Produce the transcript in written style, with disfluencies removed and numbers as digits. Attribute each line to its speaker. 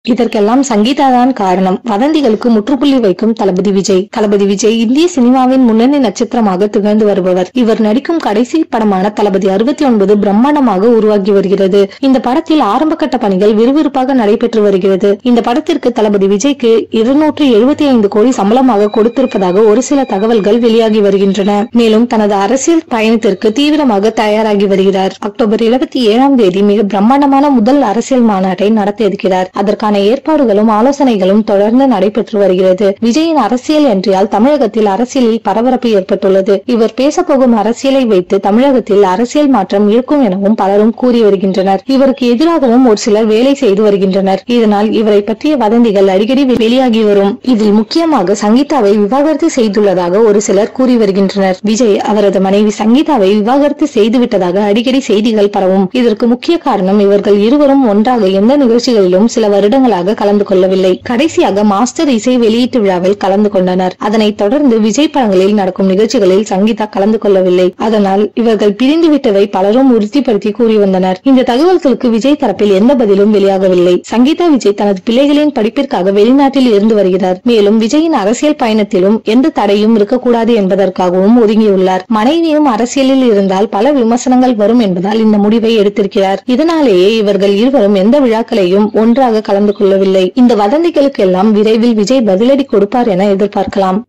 Speaker 1: இதற்கெல்லாம் சங்கீதா தான் காரணம். வதந்திகளுக்கு முற்றுப்புள்ளி வைக்கும் தளபதி விஜய். தளபதி விஜய் இந்திய சினிமாவின் முன்னணி நட்சத்திரமாக திகழ்ந்து வருபவர். இவர் நடிக்கும் கடைசி படமான தளபதி 69 பிரம்மாண்டமாக உருவாகி வருகிறது. இந்த படத்தில் ஆரம்ப கட்ட பணிகள் விறுவிறுப்பாக நடைபெற்று வருகிறது. இந்த படத்திற்கு தளபதி விஜய்க்கு 275 கோடி சம்பளமாக கொடுத்திருப்பதாக ஒரு சில தகவல்கள் வெளியாகி வருகின்றன. மேலும் தனது அரசியல் பயணத்திற்கு தீவிரமாக தயாராகி வருகிறார். அக்டோபர் 27ஆம் தேதி மிக பிரம்மாண்டமான முதல் அரசியல் மாநாட்டை நடத்த இருக்கிறார். அதற்கான ஏற்பாடுகளும் ஆலோசனைகளும் தொடர்ந்து நடைபெற்று வருகிறது. விஜயின் அரசியல் என்றால் தமிழகத்தில் அரசியலில் பரபரப்பு ஏற்பட்டுள்ளது. இவர் பேசப்போகும் அரசியலை வைத்து தமிழகத்தில் அரசியல் மாற்றம் இருக்கும் எனவும் பலரும் கூறி வருகின்றனர். இவருக்கு எதிராகவும் ஒரு சிலர் வேலை செய்து வருகின்றனர். இதனால் இவரை பற்றிய வதந்திகள் அடிக்கடி வெளியாகி வரும். இதில் முக்கியமாக சங்கீதாவை விவாகரத்து செய்துள்ளதாக ஒரு சிலர் கூறி வருகின்றனர். விஜய் அவரது மனைவி சங்கீதாவை விவாகரத்து செய்துவிட்டதாக அடிக்கடி செய்திகள் பரவும். இதற்கு முக்கிய காரணம் இவர்கள் இருவரும் ஒன்றாக எந்த நிகழ்ச்சிகளிலும் சில வருடங்களாக கலந்து கொள்ளவில்லை. கடைசியாக மாஸ்டர் இசை வெளியீட்டு விழாவில் கலந்து கொண்டனர். அதனைத் தொடர்ந்து விஜய் படங்களில் நடக்கும் நிகழ்ச்சிகளில் சங்கீதா கலந்து கொள்ளவில்லை. அதனால் இவர்கள் பிரிந்து விட்டதை பலரும் உறுதிப்படுத்தி கூறி வந்தனர். இந்த தகவல்களுக்கு விஜய் தரப்பில் எந்த பதிலும் வெளியாகவில்லை. சங்கீதா விஜய் தனது பிள்ளைகளின் படிப்பிற்காக வெளிநாட்டில் இருந்து வருகிறார். மேலும் விஜயின் அரசியல் பயணத்திலும் எந்த தடையும் இருக்கக்கூடாது என்பதற்காகவும் ஒதுங்கியுள்ளார். மனைவியும் அரசியலில் இருந்தால் பல விமர்சனங்கள் வரும் என்பதால் இந்த முடிவை எடுத்திருக்கிறார். இதனாலேயே இவர்கள் இருவரும் எந்த விழாக்களையும் ஒன்றாக கலந்து கொள்ளவில்லை. இந்த வதந்திகளுக்கெல்லாம் விரைவில் விஜய் பதிலடி கொடுப்பார் என எதிர்பார்க்கலாம்.